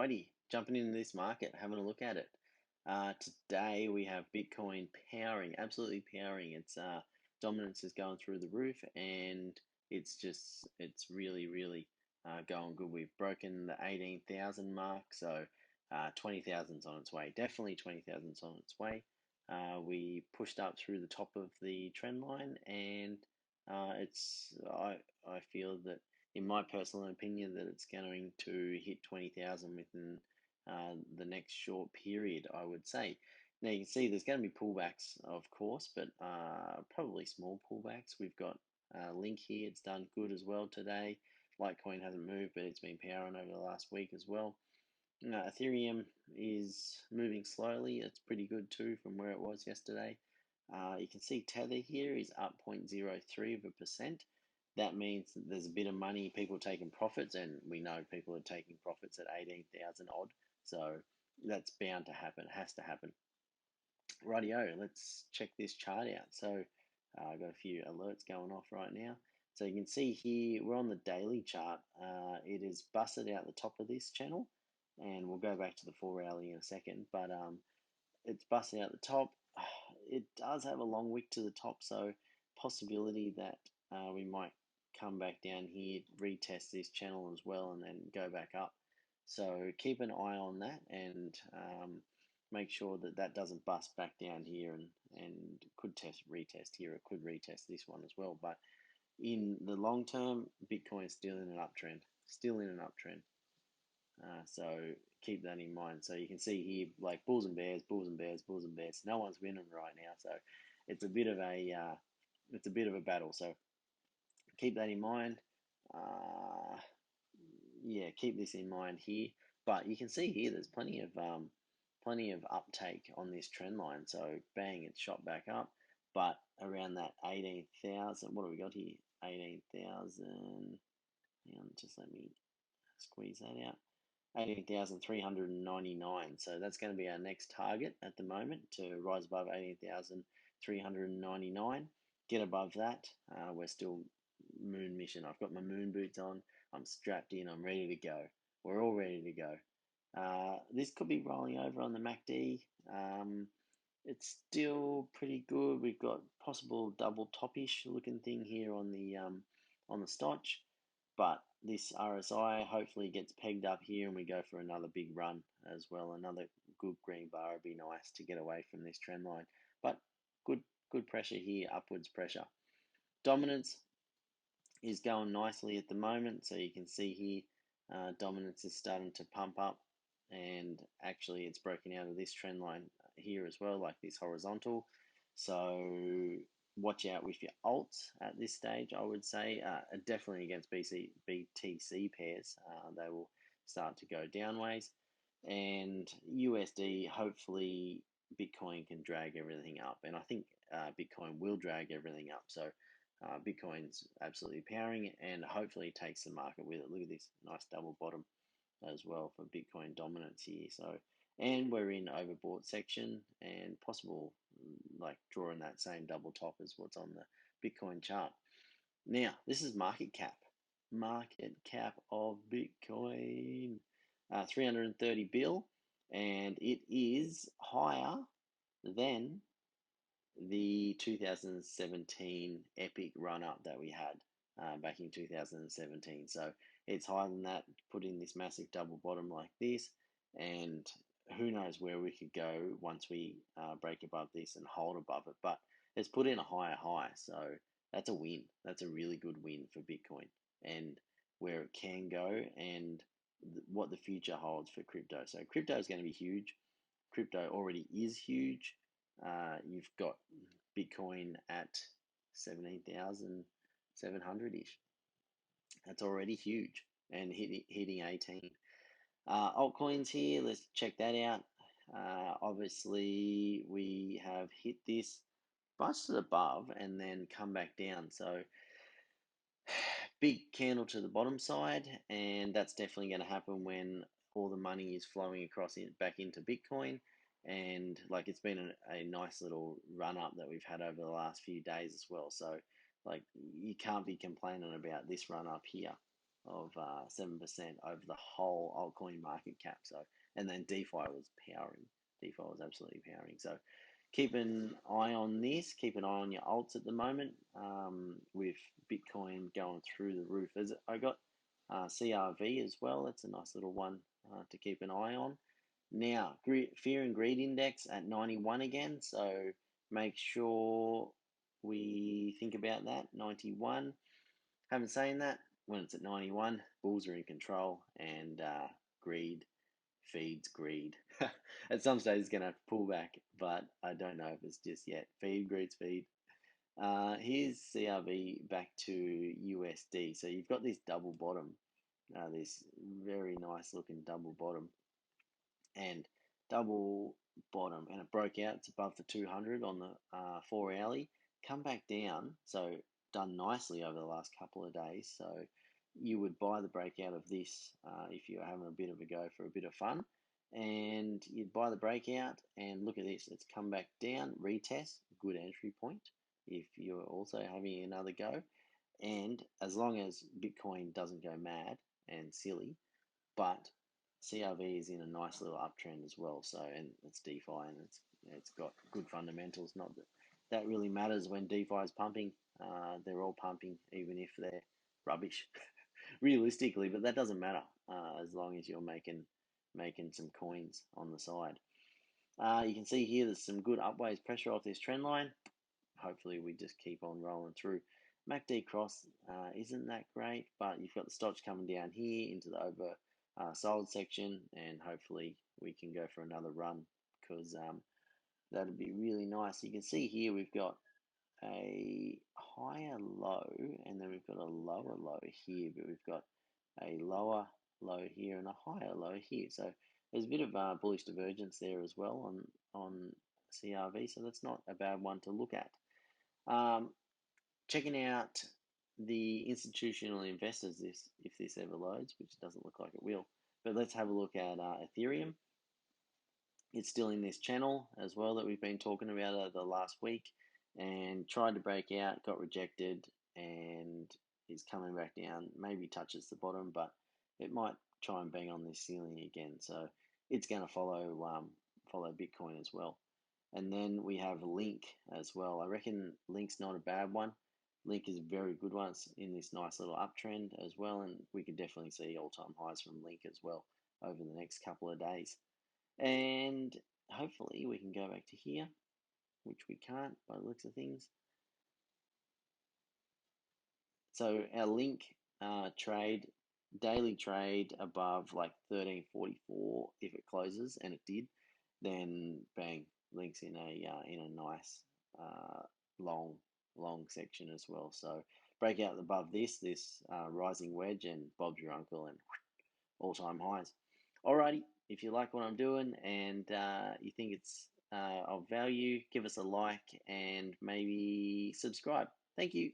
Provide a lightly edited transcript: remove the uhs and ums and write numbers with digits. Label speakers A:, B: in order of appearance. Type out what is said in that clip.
A: Alrighty, jumping into this market, having a look at it. Today we have Bitcoin powering, absolutely powering. Its dominance is going through the roof, and it's really going good. We've broken the 18,000 mark, so 20,000's on its way. Definitely 20,000's on its way. We pushed up through the top of the trend line, and I feel that, in my personal opinion, that it's going to hit 20,000 within the next short period, I would say. Now you can see there's going to be pullbacks, of course, but probably small pullbacks. We've got Link here. It's done good as well today. Litecoin hasn't moved, but it's been powering over the last week as well. Ethereum is moving slowly. It's pretty good too from where it was yesterday. You can see Tether here is up 0.03%. That means that there's a bit of money, people taking profits, and we know people are taking profits at 18,000 odd. So that's bound to happen, it has to happen. Rightio, let's check this chart out. So I've got a few alerts going off right now. So you can see here, we're on the daily chart. It is busted out the top of this channel, and we'll go back to the 4-hourly in a second, but it's busted out the top. It does have a long wick to the top, so possibility that we might come back down here, retest this channel as well, and then go back up. So keep an eye on that, and make sure that that doesn't bust back down here, and could retest here. It could retest this one as well. But in the long term, Bitcoin is still in an uptrend. Still in an uptrend. So keep that in mind. So you can see here, like bulls and bears, bulls and bears, bulls and bears. No one's winning right now, so it's a bit of a battle. So keep that in mind. Yeah, keep this in mind here. But you can see here, there's plenty of uptake on this trend line. So bang, it's shot back up, but around that 18,000. What do we got here? 18,000. Hang on, just let me squeeze that out. 18,399. So that's going to be our next target at the moment, to rise above 18,399. Get above that. We're still moon mission. I've got my moon boots on. I'm strapped in. I'm ready to go. We're all ready to go. This could be rolling over on the MACD. It's still pretty good. We've got possible double topish looking thing here on the stotch. But this RSI hopefully gets pegged up here, and we go for another big run as well. Another good green bar would be nice to get away from this trend line. But good pressure here, upwards pressure. Dominance is going nicely at the moment. So you can see here, dominance is starting to pump up, and actually it's broken out of this trend line here as well, like this horizontal. So watch out with your alts at this stage, I would say. Definitely against BTC pairs. They will start to go downways. And USD, hopefully Bitcoin can drag everything up. And I think Bitcoin will drag everything up. So Bitcoin's absolutely powering it, and hopefully takes the market with it. Look at this nice double bottom as well for Bitcoin dominance here. So, and we're in overbought section, and possible like drawing that same double top as what's on the Bitcoin chart. Now, this is market cap. Market cap of Bitcoin, 330 bill, and it is higher than the 2017 epic run up that we had back in 2017. So it's higher than that, put in this massive double bottom like this, and who knows where we could go once we break above this and hold above it. But it's put in a higher high, so that's a win. That's a really good win for Bitcoin, and where it can go, and what the future holds for crypto. So crypto is going to be huge. Crypto already is huge. You've got Bitcoin at 17,700 ish. That's already huge, and hitting 18. Altcoins here, let's check that out. Obviously, we have hit this, busted above, and then come back down. So big candle to the bottom side, and that's definitely going to happen when all the money is flowing across back into Bitcoin. And like, it's been a nice little run up that we've had over the last few days as well. So like, you can't be complaining about this run up here. of 7% over the whole altcoin market cap. So, and then DeFi was powering. DeFi was absolutely powering. So, keep an eye on this. Keep an eye on your alts at the moment. With Bitcoin going through the roof. As I got CRV as well. That's a nice little one to keep an eye on. Now, fear and greed index at 91 again. So make sure we think about that. 91. Having saying that, when it's at 91, bulls are in control, and greed feeds greed. At some stage, it's going to pull back, but I don't know if it's just yet. Feed, greed, speed. Here's CRV back to USD. So you've got this double bottom, this very nice looking double bottom, and double bottom, and it broke out. It's above the 200 on the 4 hourly. Come back down. So done nicely over the last couple of days. So you would buy the breakout of this if you're having a bit of a go for a bit of fun, and you'd buy the breakout and look at this. It's come back down, retest, good entry point if you're also having another go. And as long as Bitcoin doesn't go mad and silly, but CRV is in a nice little uptrend as well. So, and it's DeFi, and it's got good fundamentals. Not that that really matters when DeFi is pumping. They're all pumping, even if they're rubbish, realistically. But that doesn't matter as long as you're making some coins on the side. You can see here there's some good upways pressure off this trend line. Hopefully we just keep on rolling through. MACD cross isn't that great, but you've got the stocks coming down here into the over sold section, and hopefully we can go for another run, because that'd be really nice. You can see here we've got a higher low, and then we've got a lower low here, but we've got a lower low here and a higher low here. So there's a bit of bullish divergence there as well on CRV, so that's not a bad one to look at. Checking out the institutional investors, if this ever loads, which it doesn't look like it will. But let's have a look at Ethereum. It's still in this channel as well that we've been talking about over the last week, and tried to break out, got rejected, and is coming back down. Maybe touches the bottom, but it might try and bang on this ceiling again. So it's going to follow Bitcoin as well. And then we have Link as well. I reckon Link's not a bad one. Link is a very good one. It's in this nice little uptrend as well, and we could definitely see all-time highs from Link as well over the next couple of days. And hopefully we can go back to here, which we can't by the looks of things. So our Link trade, daily trade above like 1344 if it closes, and it did, then bang, Link's in a nice long section as well. So break out above this rising wedge, and Bob's your uncle, and all-time highs. Alrighty, if you like what I'm doing and you think it's of value, give us a like and maybe subscribe. Thank you.